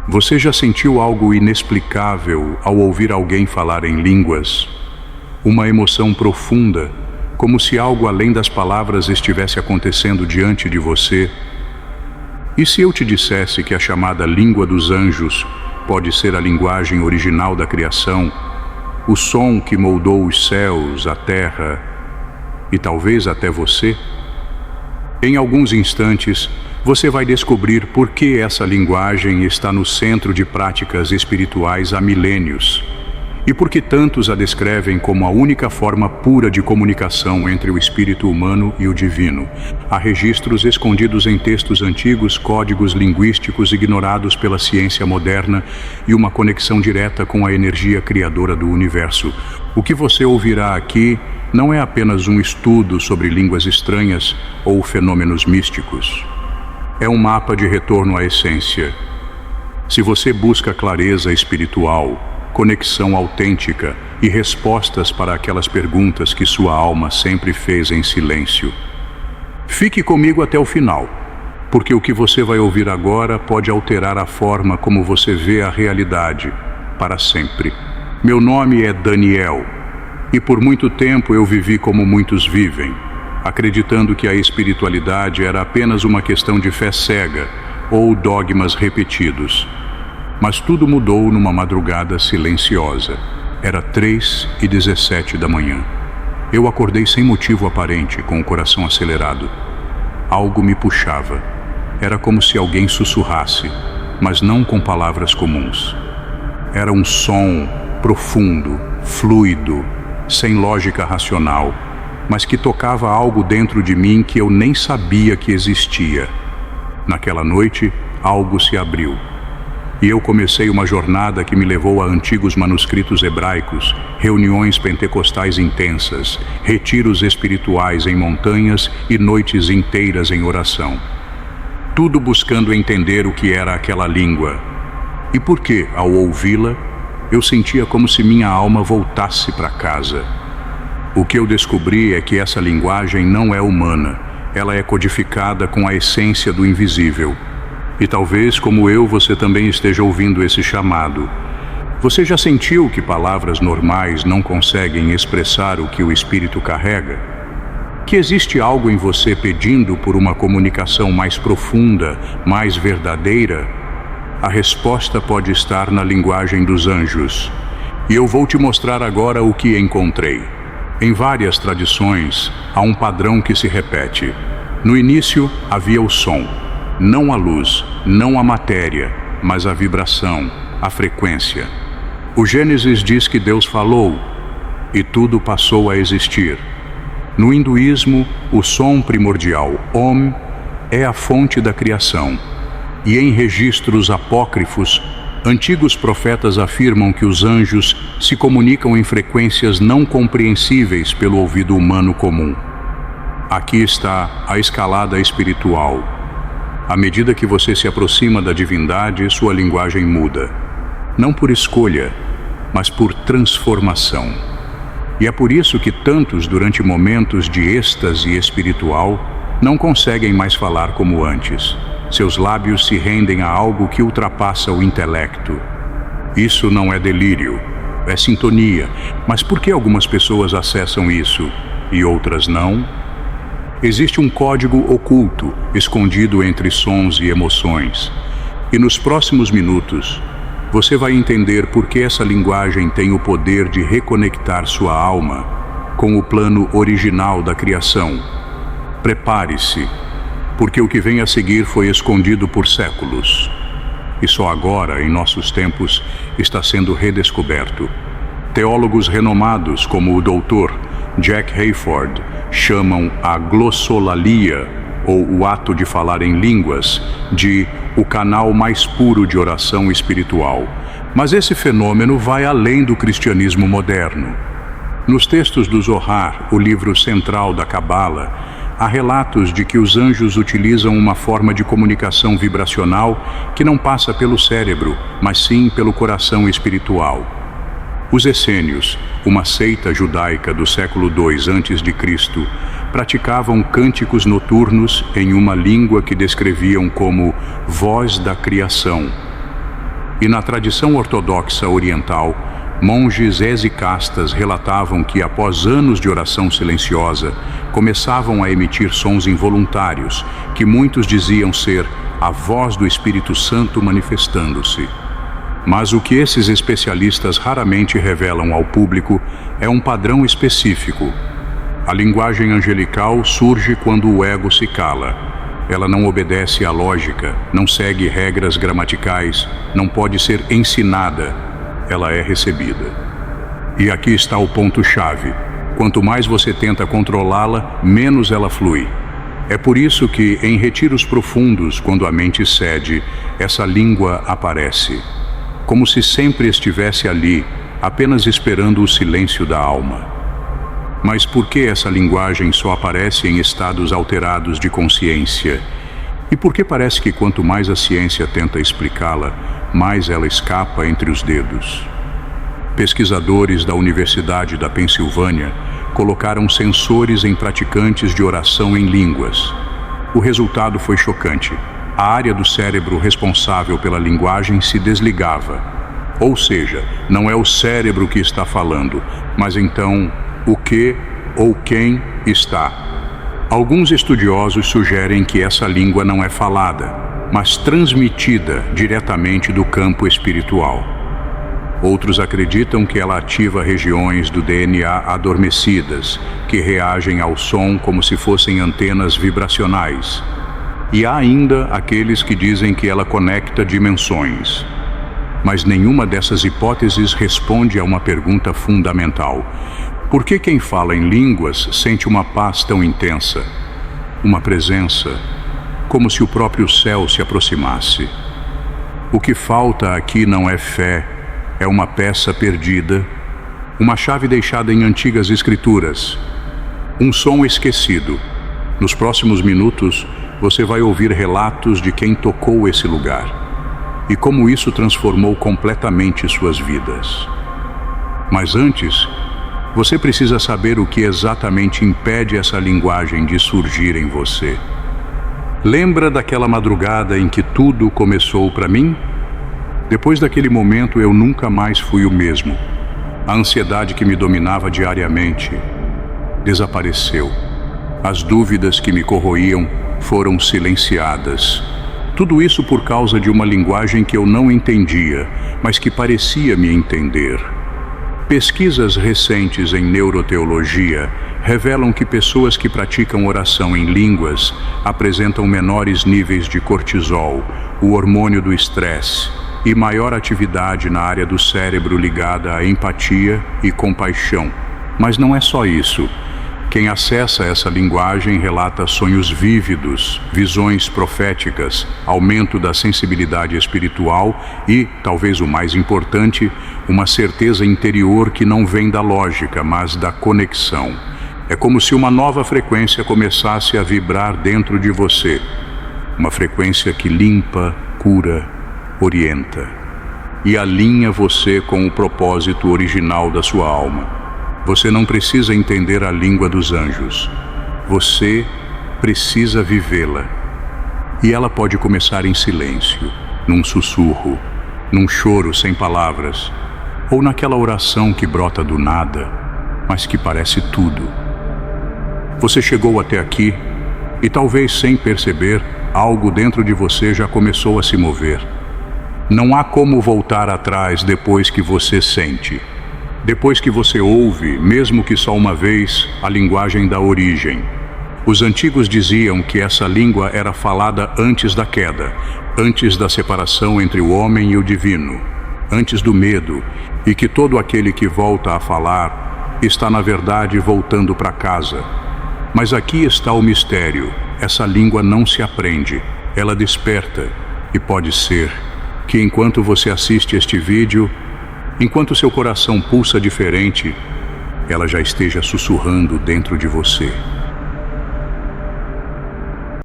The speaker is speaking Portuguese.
Você já sentiu algo inexplicável ao ouvir alguém falar em línguas? Uma emoção profunda, como se algo além das palavras estivesse acontecendo diante de você? E se eu te dissesse que a chamada língua dos anjos pode ser a linguagem original da criação, o som que moldou os céus, a terra e talvez até você? Em alguns instantes, você vai descobrir por que essa linguagem está no centro de práticas espirituais há milênios e por que tantos a descrevem como a única forma pura de comunicação entre o espírito humano e o divino. Há registros escondidos em textos antigos, códigos linguísticos ignorados pela ciência moderna e uma conexão direta com a energia criadora do universo. O que você ouvirá aqui não é apenas um estudo sobre línguas estranhas ou fenômenos místicos. É um mapa de retorno à essência. Se você busca clareza espiritual, conexão autêntica e respostas para aquelas perguntas que sua alma sempre fez em silêncio, fique comigo até o final, porque o que você vai ouvir agora pode alterar a forma como você vê a realidade para sempre. Meu nome é Daniel, e por muito tempo eu vivi como muitos vivem, acreditando que a espiritualidade era apenas uma questão de fé cega ou dogmas repetidos. Mas tudo mudou numa madrugada silenciosa. Era 3h17 da manhã. Eu acordei sem motivo aparente, com o coração acelerado. Algo me puxava. Era como se alguém sussurrasse, mas não com palavras comuns. Era um som profundo, fluido, sem lógica racional, mas que tocava algo dentro de mim que eu nem sabia que existia. Naquela noite, algo se abriu. E eu comecei uma jornada que me levou a antigos manuscritos hebraicos, reuniões pentecostais intensas, retiros espirituais em montanhas e noites inteiras em oração. Tudo buscando entender o que era aquela língua. E por que, ao ouvi-la, eu sentia como se minha alma voltasse para casa. O que eu descobri é que essa linguagem não é humana, ela é codificada com a essência do invisível. E talvez, como eu, você também esteja ouvindo esse chamado. Você já sentiu que palavras normais não conseguem expressar o que o espírito carrega? Que existe algo em você pedindo por uma comunicação mais profunda, mais verdadeira? A resposta pode estar na linguagem dos anjos. E eu vou te mostrar agora o que encontrei. Em várias tradições, há um padrão que se repete. No início, havia o som. Não a luz, não a matéria, mas a vibração, a frequência. O Gênesis diz que Deus falou e tudo passou a existir. No hinduísmo, o som primordial, Om, é a fonte da criação. E em registros apócrifos, antigos profetas afirmam que os anjos se comunicam em frequências não compreensíveis pelo ouvido humano comum. Aqui está a escalada espiritual. À medida que você se aproxima da divindade, sua linguagem muda. Não por escolha, mas por transformação. E é por isso que tantos, durante momentos de êxtase espiritual, não conseguem mais falar como antes. Seus lábios se rendem a algo que ultrapassa o intelecto. Isso não é delírio, é sintonia. Mas por que algumas pessoas acessam isso e outras não? Existe um código oculto, escondido entre sons e emoções. E nos próximos minutos, você vai entender por que essa linguagem tem o poder de reconectar sua alma com o plano original da criação. Prepare-se, porque o que vem a seguir foi escondido por séculos. E só agora, em nossos tempos, está sendo redescoberto. Teólogos renomados como o Dr. Jack Hayford chamam a glossolalia, ou o ato de falar em línguas, de o canal mais puro de oração espiritual. Mas esse fenômeno vai além do cristianismo moderno. Nos textos do Zohar, o livro central da Cabala, há relatos de que os anjos utilizam uma forma de comunicação vibracional que não passa pelo cérebro, mas sim pelo coração espiritual. Os essênios, uma seita judaica do século II a.C., praticavam cânticos noturnos em uma língua que descreviam como voz da criação. E na tradição ortodoxa oriental, monges exicastas relatavam que, após anos de oração silenciosa, começavam a emitir sons involuntários, que muitos diziam ser a voz do Espírito Santo manifestando-se. Mas o que esses especialistas raramente revelam ao público é um padrão específico. A linguagem angelical surge quando o ego se cala. Ela não obedece à lógica, não segue regras gramaticais, não pode ser ensinada. Ela é recebida. E aqui está o ponto-chave. Quanto mais você tenta controlá-la, menos ela flui. É por isso que, em retiros profundos, quando a mente cede, essa língua aparece, como se sempre estivesse ali, apenas esperando o silêncio da alma. Mas por que essa linguagem só aparece em estados alterados de consciência? E por que parece que quanto mais a ciência tenta explicá-la, mais ela escapa entre os dedos? Pesquisadores da Universidade da Pensilvânia colocaram sensores em praticantes de oração em línguas. O resultado foi chocante. A área do cérebro responsável pela linguagem se desligava. Ou seja, não é o cérebro que está falando, mas então o que ou quem está. Alguns estudiosos sugerem que essa língua não é falada, mas transmitida diretamente do campo espiritual. Outros acreditam que ela ativa regiões do DNA adormecidas, que reagem ao som como se fossem antenas vibracionais. E há ainda aqueles que dizem que ela conecta dimensões. Mas nenhuma dessas hipóteses responde a uma pergunta fundamental. Por que quem fala em línguas sente uma paz tão intensa? Uma presença, como se o próprio céu se aproximasse. O que falta aqui não é fé, é uma peça perdida, uma chave deixada em antigas escrituras, um som esquecido. Nos próximos minutos, você vai ouvir relatos de quem tocou esse lugar e como isso transformou completamente suas vidas. Mas antes, você precisa saber o que exatamente impede essa linguagem de surgir em você. Lembra daquela madrugada em que tudo começou para mim? Depois daquele momento, eu nunca mais fui o mesmo. A ansiedade que me dominava diariamente desapareceu. As dúvidas que me corroíam foram silenciadas. Tudo isso por causa de uma linguagem que eu não entendia, mas que parecia me entender. Pesquisas recentes em neuroteologia revelam que pessoas que praticam oração em línguas apresentam menores níveis de cortisol, o hormônio do estresse, e maior atividade na área do cérebro ligada à empatia e compaixão. Mas não é só isso. Quem acessa essa linguagem relata sonhos vívidos, visões proféticas, aumento da sensibilidade espiritual e, talvez o mais importante, uma certeza interior que não vem da lógica, mas da conexão. É como se uma nova frequência começasse a vibrar dentro de você. Uma frequência que limpa, cura, orienta e alinha você com o propósito original da sua alma. Você não precisa entender a língua dos anjos. Você precisa vivê-la. E ela pode começar em silêncio, num sussurro, num choro sem palavras, ou naquela oração que brota do nada, mas que parece tudo. Você chegou até aqui e talvez sem perceber, algo dentro de você já começou a se mover. Não há como voltar atrás depois que você sente. Depois que você ouve, mesmo que só uma vez, a linguagem da origem. Os antigos diziam que essa língua era falada antes da queda, antes da separação entre o homem e o divino, antes do medo, e que todo aquele que volta a falar está, na verdade, voltando para casa. Mas aqui está o mistério. Essa língua não se aprende, ela desperta, e pode ser que enquanto você assiste este vídeo, enquanto seu coração pulsa diferente, ela já esteja sussurrando dentro de você.